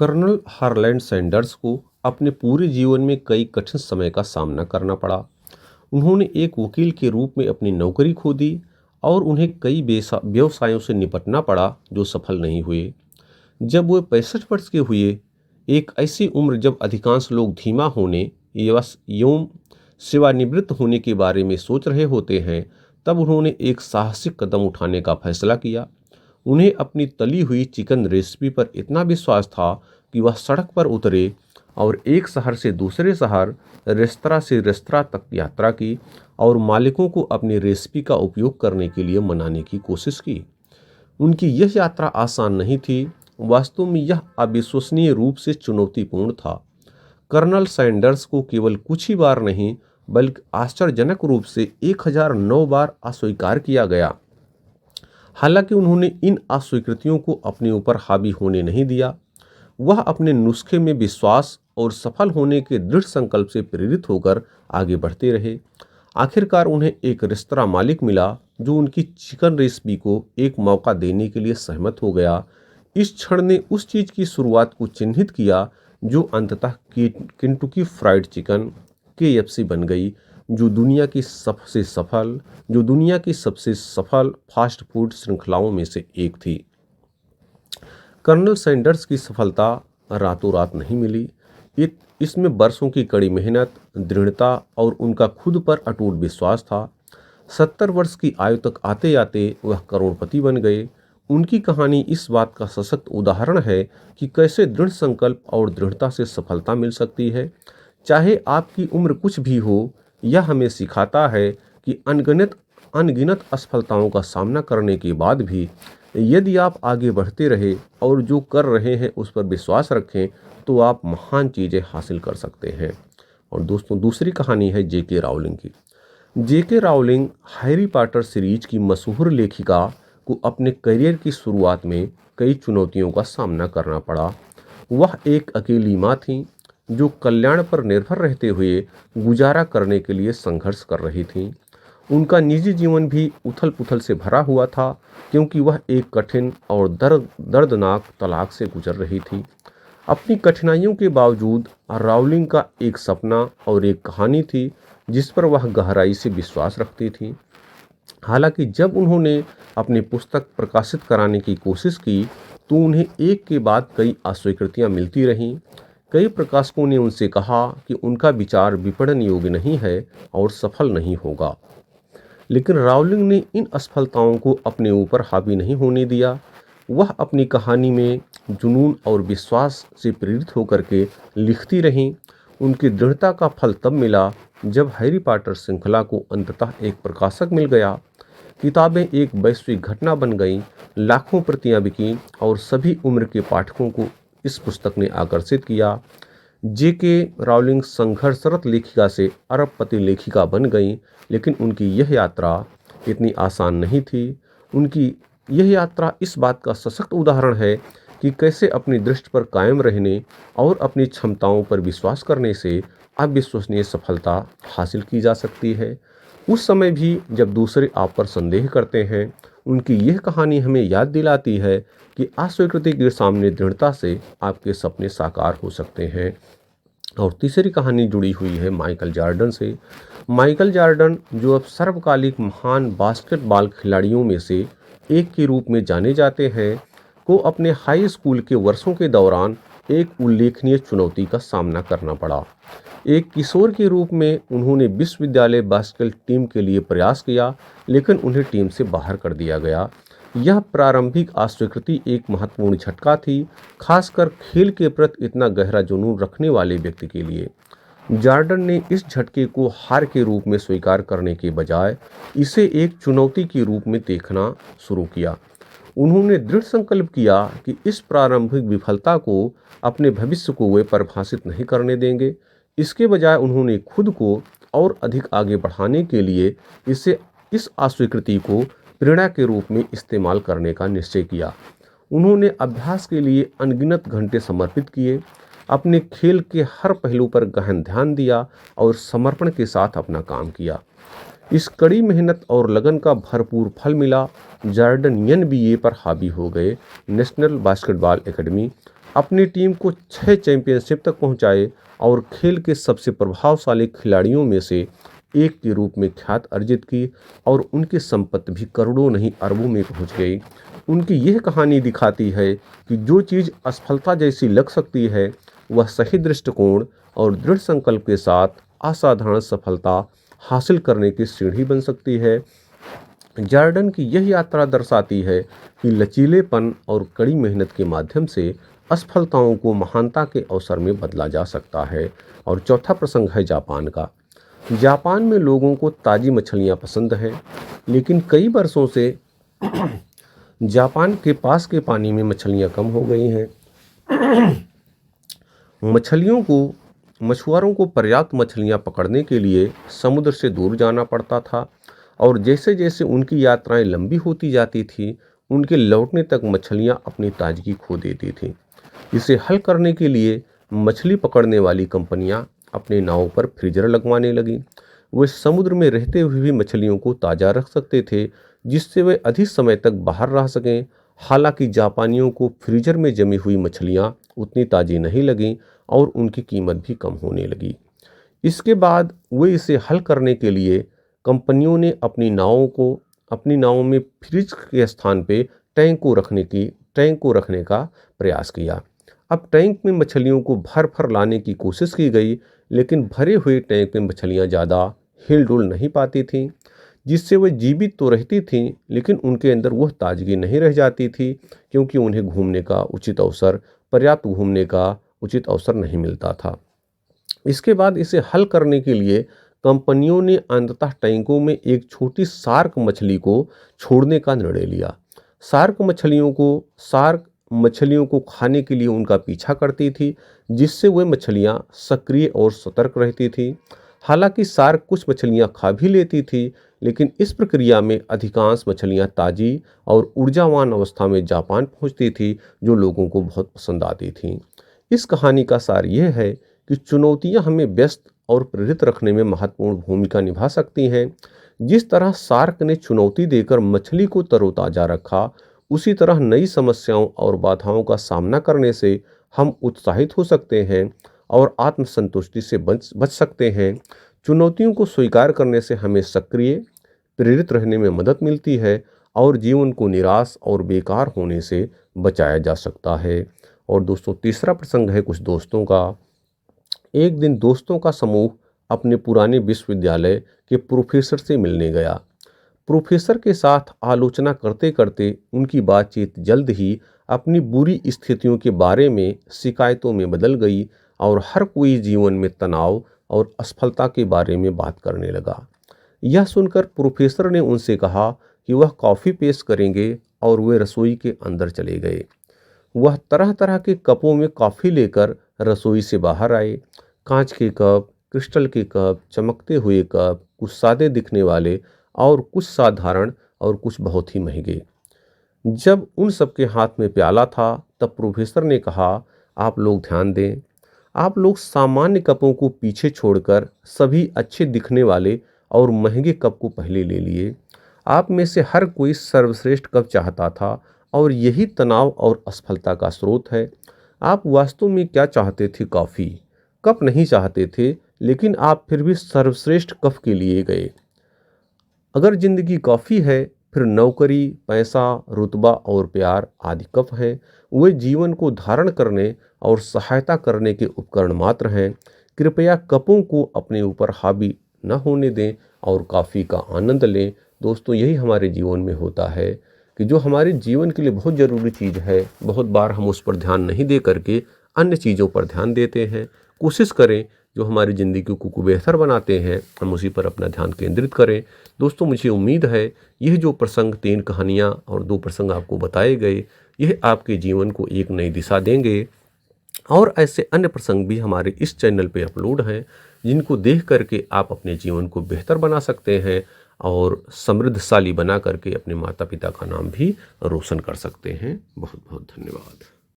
Colonel Harland Sanders को अपने पूरे जीवन में कई कठिन समय का सामना करना पड़ा। उन्होंने एक वकील के रूप में अपनी नौकरी खो दी और उन्हें कई व्यवसायों से निपटना पड़ा जो सफल नहीं हुए। जब वे 65 वर्ष के हुए, एक ऐसी उम्र जब अधिकांश लोग धीमा होने एवं सेवानिवृत्त होने के बारे में सोच रहे होते हैं, तब उन्होंने एक साहसिक कदम उठाने का फैसला किया। उन्हें अपनी तली हुई चिकन रेसिपी पर इतना विश्वास था कि वह सड़क पर उतरे और एक शहर से दूसरे शहर, रेस्तरां से रेस्तरां तक यात्रा की और मालिकों को अपनी रेसिपी का उपयोग करने के लिए मनाने की कोशिश की। उनकी यह यात्रा आसान नहीं थी। वास्तव में यह अविश्वसनीय रूप से चुनौतीपूर्ण था। कर्नल सैंडर्स को केवल कुछ ही बार नहीं, बल्कि आश्चर्यजनक रूप से 1009 बार अस्वीकार किया गया। हालांकि उन्होंने इन अस्वीकृतियों को अपने ऊपर हावी होने नहीं दिया। वह अपने नुस्खे में विश्वास और सफल होने के दृढ़ संकल्प से प्रेरित होकर आगे बढ़ते रहे। आखिरकार उन्हें एक रेस्तरां मालिक मिला जो उनकी चिकन रेसिपी को एक मौका देने के लिए सहमत हो गया। इस क्षण ने उस चीज की शुरुआत को चिन्हित किया जो अंततः केंटुकी फ्राइड चिकन KFC बन गई, जो दुनिया की सबसे सफल फास्ट फूड श्रृंखलाओं में से एक थी। कर्नल सैंडर्स की सफलता रातों रात नहीं मिली। इसमें वर्षों की कड़ी मेहनत, दृढ़ता और उनका खुद पर अटूट विश्वास था। 70 वर्ष की आयु तक आते आते वह करोड़पति बन गए। उनकी कहानी इस बात का सशक्त उदाहरण है कि कैसे दृढ़ संकल्प और दृढ़ता से सफलता मिल सकती है। चाहे आपकी उम्र कुछ भी हो, यह हमें सिखाता है कि अनगिनत असफलताओं का सामना करने के बाद भी यदि आप आगे बढ़ते रहे और जो कर रहे हैं उस पर विश्वास रखें, तो आप महान चीज़ें हासिल कर सकते हैं। और दोस्तों, दूसरी कहानी है J.K. राउलिंग की। J.K. Rowling Harry Potter series की मशहूर लेखिका को अपने करियर की शुरुआत में कई चुनौतियों का सामना करना पड़ा। वह एक अकेली माँ थी जो कल्याण पर निर्भर रहते हुए गुजारा करने के लिए संघर्ष कर रही थी। उनका निजी जीवन भी उथल पुथल से भरा हुआ था, क्योंकि वह एक कठिन और दर्दनाक तलाक से गुजर रही थी। अपनी कठिनाइयों के बावजूद राउलिंग का एक सपना और एक कहानी थी जिस पर वह गहराई से विश्वास रखती थी। हालांकि जब उन्होंने अपनी पुस्तक प्रकाशित कराने की कोशिश की, तो उन्हें एक के बाद कई अस्वीकृतियां मिलती रहीं। कई प्रकाशकों ने उनसे कहा कि उनका विचार विपणन योग्य नहीं है और सफल नहीं होगा। लेकिन राउलिंग ने इन असफलताओं को अपने ऊपर हावी नहीं होने दिया। वह अपनी कहानी में जुनून और विश्वास से प्रेरित होकर के लिखती रहीं। उनकी दृढ़ता का फल तब मिला जब हैरी पॉटर श्रृंखला को अंततः एक प्रकाशक मिल गया। किताबें एक वैश्विक घटना बन गईं, लाखों प्रतियां बिकीं और सभी उम्र के पाठकों को इस पुस्तक ने आकर्षित किया। J.K. राउलिंग संघर्षरत लेखिका से अरबपति लेखिका बन गईं, लेकिन उनकी यह यात्रा इतनी आसान नहीं थी। उनकी यह यात्रा इस बात का सशक्त उदाहरण है कि कैसे अपनी दृष्टि पर कायम रहने और अपनी क्षमताओं पर विश्वास करने से अविश्वसनीय सफलता हासिल की जा सकती है, उस समय भी जब दूसरे आप पर संदेह करते हैं। उनकी यह कहानी हमें याद दिलाती है कि अस्वीकृति के सामने दृढ़ता से आपके सपने साकार हो सकते हैं। और तीसरी कहानी जुड़ी हुई है माइकल जॉर्डन से। माइकल जॉर्डन, जो अब सर्वकालिक महान बास्केटबॉल खिलाड़ियों में से एक के रूप में जाने जाते हैं, को अपने हाई स्कूल के वर्षों के दौरान एक उल्लेखनीय चुनौती का सामना करना पड़ा। एक किशोर के रूप में उन्होंने विश्वविद्यालय बास्केटबॉल टीम के लिए प्रयास किया, लेकिन उन्हें टीम से बाहर कर दिया गया। यह प्रारंभिक अस्वीकृति एक महत्वपूर्ण झटका थी, खासकर खेल के प्रति इतना गहरा जुनून रखने वाले व्यक्ति के लिए। जॉर्डन ने इस झटके को हार के रूप में स्वीकार करने के बजाय इसे एक चुनौती के रूप में देखना शुरू किया। उन्होंने दृढ़ संकल्प किया कि इस प्रारंभिक विफलता को अपने भविष्य को वे परिभाषित नहीं करने देंगे। इसके बजाय उन्होंने खुद को और अधिक आगे बढ़ाने के लिए इस अस्वीकृति को प्रेरणा के रूप में इस्तेमाल करने का निश्चय किया। उन्होंने अभ्यास के लिए अनगिनत घंटे समर्पित किए, अपने खेल के हर पहलू पर गहन ध्यान दिया और समर्पण के साथ अपना काम किया। इस कड़ी मेहनत और लगन का भरपूर फल मिला। जॉर्डन NBA पर हावी हो गए, नेशनल बास्केटबॉल एकेडमी, अपनी टीम को 6 चैंपियनशिप तक पहुंचाए और खेल के सबसे प्रभावशाली खिलाड़ियों में से एक के रूप में ख्याति अर्जित की और उनकी संपत्ति भी करोड़ों नहीं अरबों में पहुंच गई। उनकी यह कहानी दिखाती है कि जो चीज़ असफलता जैसी लग सकती है वह सही दृष्टिकोण और दृढ़ संकल्प के साथ असाधारण सफलता हासिल करने की सीढ़ी बन सकती है। जॉर्डन की यह यात्रा दर्शाती है कि लचीलेपन और कड़ी मेहनत के माध्यम से असफलताओं को महानता के अवसर में बदला जा सकता है। और चौथा प्रसंग है जापान का। जापान में लोगों को ताज़ी मछलियाँ पसंद हैं, लेकिन कई वर्षों से जापान के पास के पानी में मछलियाँ कम हो गई हैं। मछुआरों को पर्याप्त मछलियाँ पकड़ने के लिए समुद्र से दूर जाना पड़ता था और जैसे जैसे उनकी यात्राएं लंबी होती जाती थी, उनके लौटने तक मछलियाँ अपनी ताजगी खो देती थीं। इसे हल करने के लिए मछली पकड़ने वाली कंपनियां अपने नावों पर फ्रीजर लगवाने लगीं। वे समुद्र में रहते हुए भी मछलियों को ताज़ा रख सकते थे, जिससे वे अधिक समय तक बाहर रह सकें। हालांकि जापानियों को फ्रीजर में जमी हुई मछलियां उतनी ताज़ी नहीं लगीं और उनकी कीमत भी कम होने लगी। इसके बाद वे इसे हल करने के लिए कंपनियों ने अपनी नावों में फ्रिज के स्थान पे टैंक को रखने का प्रयास किया। अब टैंक में मछलियों को भर भर लाने की कोशिश की गई, लेकिन भरे हुए टैंक में मछलियां ज़्यादा हिल डुल नहीं पाती थीं, जिससे वे जीवित तो रहती थीं, लेकिन उनके अंदर वह ताजगी नहीं रह जाती थी, क्योंकि उन्हें पर्याप्त घूमने का उचित अवसर नहीं मिलता था। इसके बाद इसे हल करने के लिए कंपनियों ने अंततः टैंकों में एक छोटी शार्क मछली को छोड़ने का निर्णय लिया। शार्क मछलियों को खाने के लिए उनका पीछा करती थी, जिससे वे मछलियां सक्रिय और सतर्क रहती थी। हालांकि शार्क कुछ मछलियां खा भी लेती थी, लेकिन इस प्रक्रिया में अधिकांश मछलियां ताज़ी और ऊर्जावान अवस्था में जापान पहुंचती थी, जो लोगों को बहुत पसंद आती थीं। इस कहानी का सार यह है कि चुनौतियां हमें व्यस्त और प्रेरित रखने में महत्वपूर्ण भूमिका निभा सकती हैं। जिस तरह शार्क ने चुनौती देकर मछली को तरोताज़ा रखा, उसी तरह नई समस्याओं और बाधाओं का सामना करने से हम उत्साहित हो सकते हैं और आत्मसंतुष्टि से बच सकते हैं। चुनौतियों को स्वीकार करने से हमें सक्रिय, प्रेरित रहने में मदद मिलती है और जीवन को निराश और बेकार होने से बचाया जा सकता है। और दोस्तों, तीसरा प्रसंग है कुछ दोस्तों का। एक दिन दोस्तों का समूह अपने पुराने विश्वविद्यालय के प्रोफेसर से मिलने गया। प्रोफेसर के साथ आलोचना करते करते उनकी बातचीत जल्द ही अपनी बुरी स्थितियों के बारे में शिकायतों में बदल गई और हर कोई जीवन में तनाव और असफलता के बारे में बात करने लगा। यह सुनकर प्रोफेसर ने उनसे कहा कि वह कॉफ़ी पेश करेंगे और वे रसोई के अंदर चले गए। वह तरह तरह के कपों में कॉफ़ी लेकर रसोई से बाहर आए। कांच के कप, क्रिस्टल के कप, चमकते हुए कप, कुछ सादे दिखने वाले और कुछ साधारण और कुछ बहुत ही महंगे। जब उन सबके हाथ में प्याला था, तब प्रोफेसर ने कहा, आप लोग ध्यान दें, आप लोग सामान्य कपों को पीछे छोड़कर सभी अच्छे दिखने वाले और महंगे कप को पहले ले लिए। आप में से हर कोई सर्वश्रेष्ठ कप चाहता था और यही तनाव और असफलता का स्रोत है। आप वास्तव में क्या चाहते थे? कॉफ़ी, कप नहीं चाहते थे, लेकिन आप फिर भी सर्वश्रेष्ठ कप के लिए गए। अगर जिंदगी कॉफ़ी है, फिर नौकरी, पैसा, रुतबा और प्यार आदि कप हैं। वे जीवन को धारण करने और सहायता करने के उपकरण मात्र हैं। कृपया कपों को अपने ऊपर हावी न होने दें और कॉफ़ी का आनंद लें। दोस्तों, यही हमारे जीवन में होता है कि जो हमारे जीवन के लिए बहुत ज़रूरी चीज़ है, बहुत बार हम उस पर ध्यान नहीं दे करके अन्य चीज़ों पर ध्यान देते हैं। कोशिश करें जो हमारी ज़िंदगी को बेहतर बनाते हैं, हम उसी पर अपना ध्यान केंद्रित करें। दोस्तों, मुझे उम्मीद है यह जो प्रसंग, 3 कहानियाँ और 2 प्रसंग आपको बताए गए, यह आपके जीवन को एक नई दिशा देंगे। और ऐसे अन्य प्रसंग भी हमारे इस चैनल पे अपलोड हैं, जिनको देख करके आप अपने जीवन को बेहतर बना सकते हैं और समृद्धशाली बना करके अपने माता पिता का नाम भी रोशन कर सकते हैं। बहुत बहुत धन्यवाद।